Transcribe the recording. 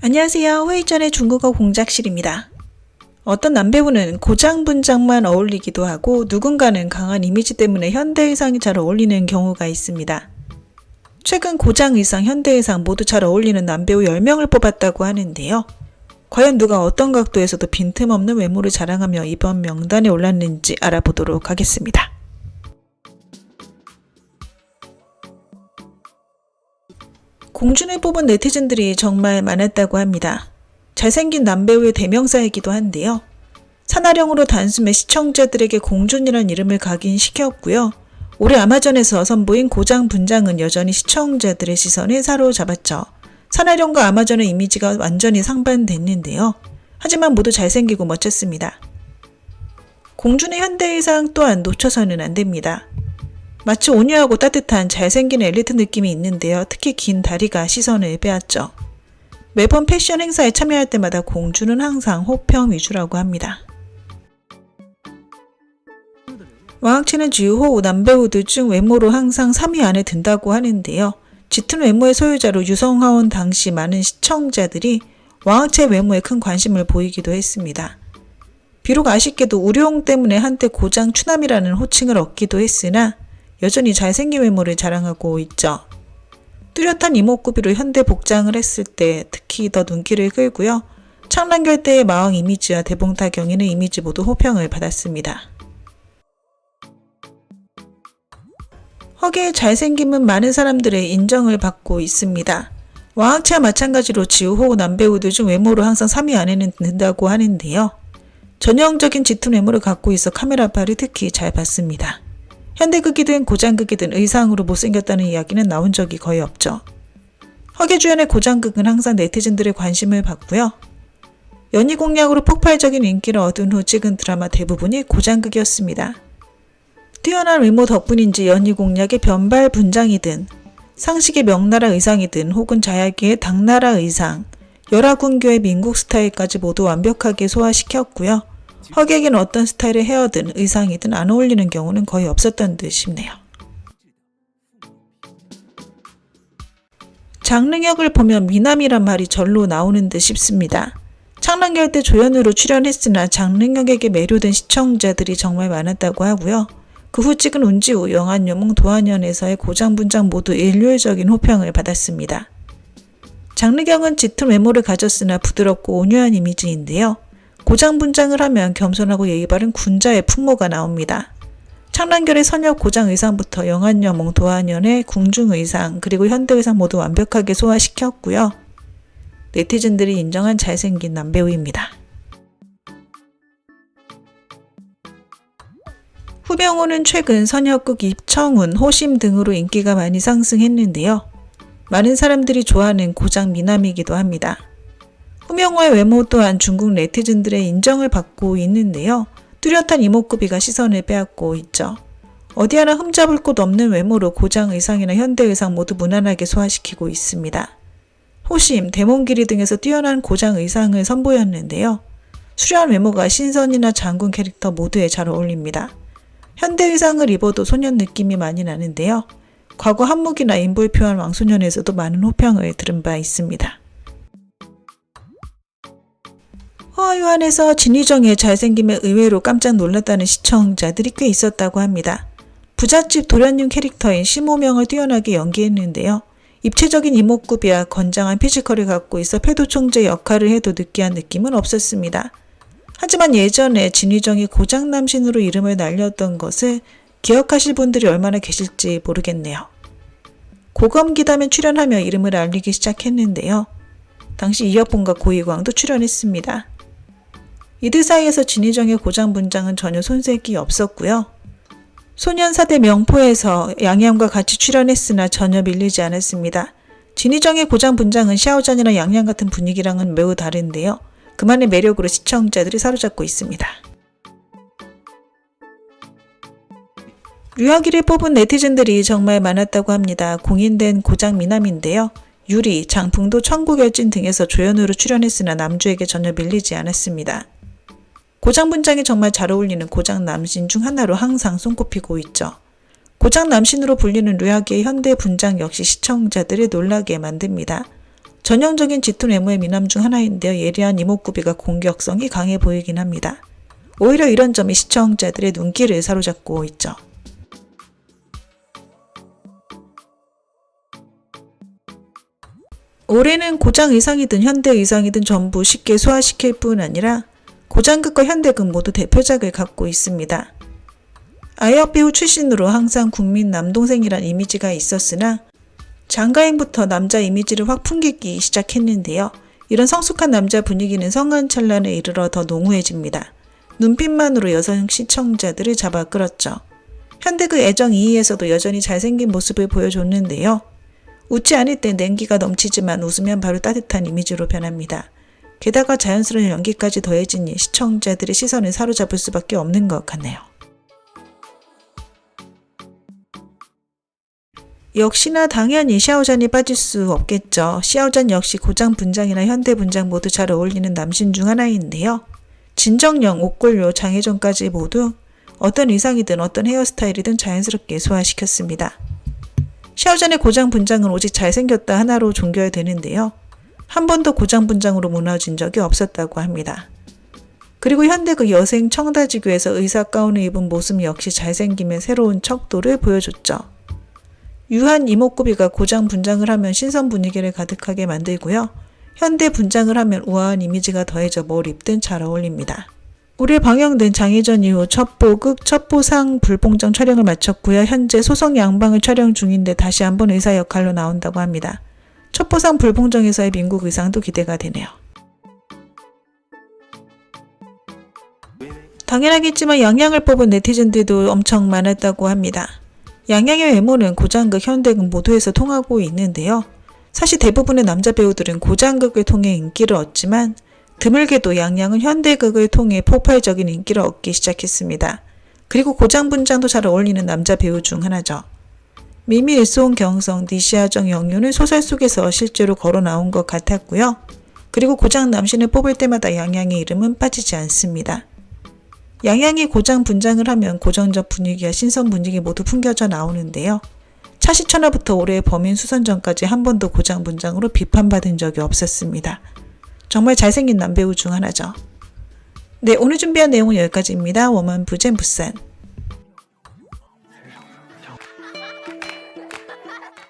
안녕하세요. 회의 전의 중국어 공작실입니다. 어떤 남배우는 고장 분장만 어울리기도 하고 누군가는 강한 이미지 때문에 현대 의상이 잘 어울리는 경우가 있습니다. 최근 고장 의상, 현대 의상 모두 잘 어울리는 남배우 10명을 뽑았다고 하는데요. 과연 누가 어떤 각도에서도 빈틈없는 외모를 자랑하며 이번 명단에 올랐는지 알아보도록 하겠습니다. 공준을 뽑은 네티즌들이 정말 많았다고 합니다. 잘생긴 남배우의 대명사이기도 한데요. 산화령으로 단숨에 시청자들에게 공준이란 이름을 각인시켰고요. 올해 아마존에서 선보인 고장 분장은 여전히 시청자들의 시선을 사로잡았죠. 산화령과 아마존의 이미지가 완전히 상반됐는데요. 하지만 모두 잘생기고 멋졌습니다. 공준의 현대의상 또한 놓쳐서는 안 됩니다. 마치 온유하고 따뜻한 잘생긴 엘리트 느낌이 있는데요. 특히 긴 다리가 시선을 빼앗죠. 매번 패션 행사에 참여할 때마다 공준은 항상 호평 위주라고 합니다. 왕학치는 지우호 남배우들 중 외모로 항상 3위 안에 든다고 하는데요. 짙은 외모의 소유자로 유성하온 당시 많은 시청자들이 왕학치의 외모에 큰 관심을 보이기도 했습니다. 비록 아쉽게도 우룡 때문에 한때 고장 추남이라는 호칭을 얻기도 했으나 여전히 잘생긴 외모를 자랑하고 있죠. 뚜렷한 이목구비로 현대 복장을 했을 때 특히 더 눈길을 끌고요. 창란결 때의 마왕 이미지와 대봉타 경인의 이미지 모두 호평을 받았습니다. 허계의 잘생김은 많은 사람들의 인정을 받고 있습니다. 왕학치와 마찬가지로 지우호 남배우들 중 외모로 항상 3위 안에는 든다고 하는데요. 전형적인 짙은 외모를 갖고 있어 카메라빨을 특히 잘 받습니다. 현대극이든 고장극이든 의상으로 못생겼다는 이야기는 나온 적이 거의 없죠. 허계주연의 고장극은 항상 네티즌들의 관심을 받고요. 연희공약으로 폭발적인 인기를 얻은 후 찍은 드라마 대부분이 고장극이었습니다. 뛰어난 외모 덕분인지 연희공약의 변발 분장이든 상식의 명나라 의상이든 혹은 자야기의 당나라 의상, 열하군교의 민국 스타일까지 모두 완벽하게 소화시켰고요. 허객에게는 어떤 스타일의 헤어든 의상이든 안 어울리는 경우는 거의 없었던 듯 싶네요. 장릉역을 보면 미남이란 말이 절로 나오는 듯 싶습니다. 창란결 때 조연으로 출연했으나 장릉역에게 매료된 시청자들이 정말 많았다고 하고요. 그 후 찍은 운지우, 영안여몽, 도안연에서의 고장 분장 모두 일률적인 호평을 받았습니다. 장릉역은 짙은 외모를 가졌으나 부드럽고 온유한 이미지인데요. 고장 분장을 하면 겸손하고 예의 바른 군자의 풍모가 나옵니다. 창란결의 선역 고장 의상부터 영안여몽, 도안연의 궁중 의상, 그리고 현대 의상 모두 완벽하게 소화시켰고요. 네티즌들이 인정한 잘생긴 남배우입니다. 후병호는 최근 선역극 입청운, 호심 등으로 인기가 많이 상승했는데요. 많은 사람들이 좋아하는 고장 미남이기도 합니다. 후명호의 외모 또한 중국 네티즌들의 인정을 받고 있는데요. 뚜렷한 이목구비가 시선을 빼앗고 있죠. 어디 하나 흠잡을 곳 없는 외모로 고장 의상이나 현대 의상 모두 무난하게 소화시키고 있습니다. 호심, 대몽길이 등에서 뛰어난 고장 의상을 선보였는데요. 수려한 외모가 신선이나 장군 캐릭터 모두에 잘 어울립니다. 현대 의상을 입어도 소년 느낌이 많이 나는데요. 과거 한묵이나 인불표한 왕소년에서도 많은 호평을 들은 바 있습니다. 허화유한에서 진희정의 잘생김에 의외로 깜짝 놀랐다는 시청자들이 꽤 있었다고 합니다. 부잣집 도련님 캐릭터인 심호명을 뛰어나게 연기했는데요. 입체적인 이목구비와 건장한 피지컬을 갖고 있어 패도총재 역할을 해도 느끼한 느낌은 없었습니다. 하지만 예전에 진희정이 고장남신으로 이름을 날렸던 것을 기억하실 분들이 얼마나 계실지 모르겠네요. 고검기담에 출연하며 이름을 알리기 시작했는데요. 당시 이혁봉과 고희광도 출연했습니다. 이들 사이에서 진희정의 고장 분장은 전혀 손색이 없었고요. 소년사대 명포에서 양양과 같이 출연했으나 전혀 밀리지 않았습니다. 진희정의 고장 분장은 샤오잔이나 양양 같은 분위기랑은 매우 다른데요. 그만의 매력으로 시청자들이 사로잡고 있습니다. 류혁이를 뽑은 네티즌들이 정말 많았다고 합니다. 공인된 고장 미남인데요. 유리, 장풍도 천국열진 등에서 조연으로 출연했으나 남주에게 전혀 밀리지 않았습니다. 고장 분장이 정말 잘 어울리는 고장 남신 중 하나로 항상 손꼽히고 있죠. 고장 남신으로 불리는 류혁이의 현대 분장 역시 시청자들을 놀라게 만듭니다. 전형적인 짙은 외모의 미남 중 하나인데요. 예리한 이목구비가 공격성이 강해 보이긴 합니다. 오히려 이런 점이 시청자들의 눈길을 사로잡고 있죠. 올해는 고장 의상이든 현대 의상이든 전부 쉽게 소화시킬 뿐 아니라 고장극과 현대극 모두 대표작을 갖고 있습니다. 아역 배우 출신으로 항상 국민 남동생이란 이미지가 있었으나 장가행부터 남자 이미지를 확 풍기기 시작했는데요. 이런 성숙한 남자 분위기는 성한 찰나에 이르러 더 농후해집니다. 눈빛만으로 여성 시청자들을 잡아 끌었죠. 현대극 애정 2위에서도 여전히 잘생긴 모습을 보여줬는데요. 웃지 않을 때 냉기가 넘치지만 웃으면 바로 따뜻한 이미지로 변합니다. 게다가 자연스러운 연기까지 더해지니 시청자들의 시선을 사로잡을 수밖에 없는 것 같네요. 역시나 당연히 샤오잔이 빠질 수 없겠죠. 샤오잔 역시 고장 분장이나 현대 분장 모두 잘 어울리는 남신 중 하나인데요. 진정령, 옥골료, 장혜정까지 모두 어떤 의상이든 어떤 헤어스타일이든 자연스럽게 소화시켰습니다. 샤오잔의 고장 분장은 오직 잘생겼다 하나로 종결되는데요. 한 번도 고장 분장으로 무너진 적이 없었다고 합니다. 그리고 현대극 여생 청다지교에서 의사 가운을 입은 모습 역시 잘생김의 새로운 척도를 보여줬죠. 유한 이목구비가 고장 분장을 하면 신선 분위기를 가득하게 만들고요. 현대 분장을 하면 우아한 이미지가 더해져 뭘 입든 잘 어울립니다. 올해 방영된 장희전 이후 첩보극, 첩보상 불봉정 촬영을 마쳤고요. 현재 소성 양방을 촬영 중인데 다시 한번 의사 역할로 나온다고 합니다. 첩보상 불봉정에서의 민국 의상도 기대가 되네요. 당연하겠지만 양양을 뽑은 네티즌들도 엄청 많았다고 합니다. 양양의 외모는 고장극, 현대극 모두에서 통하고 있는데요. 사실 대부분의 남자 배우들은 고장극을 통해 인기를 얻지만 드물게도 양양은 현대극을 통해 폭발적인 인기를 얻기 시작했습니다. 그리고 고장 분장도 잘 어울리는 남자 배우 중 하나죠. 미미, 일소은, 경성, 니시아정, 영윤을 소설 속에서 실제로 걸어 나온 것 같았고요. 그리고 고장 남신을 뽑을 때마다 양양의 이름은 빠지지 않습니다. 양양이 고장 분장을 하면 고전적 분위기와 신선 분위기 모두 풍겨져 나오는데요. 차시천하부터 올해의 범인 수선전까지 한 번도 고장 분장으로 비판받은 적이 없었습니다. 정말 잘생긴 남배우 중 하나죠. 네, 오늘 준비한 내용은 여기까지입니다. 워먼 부젠 부산.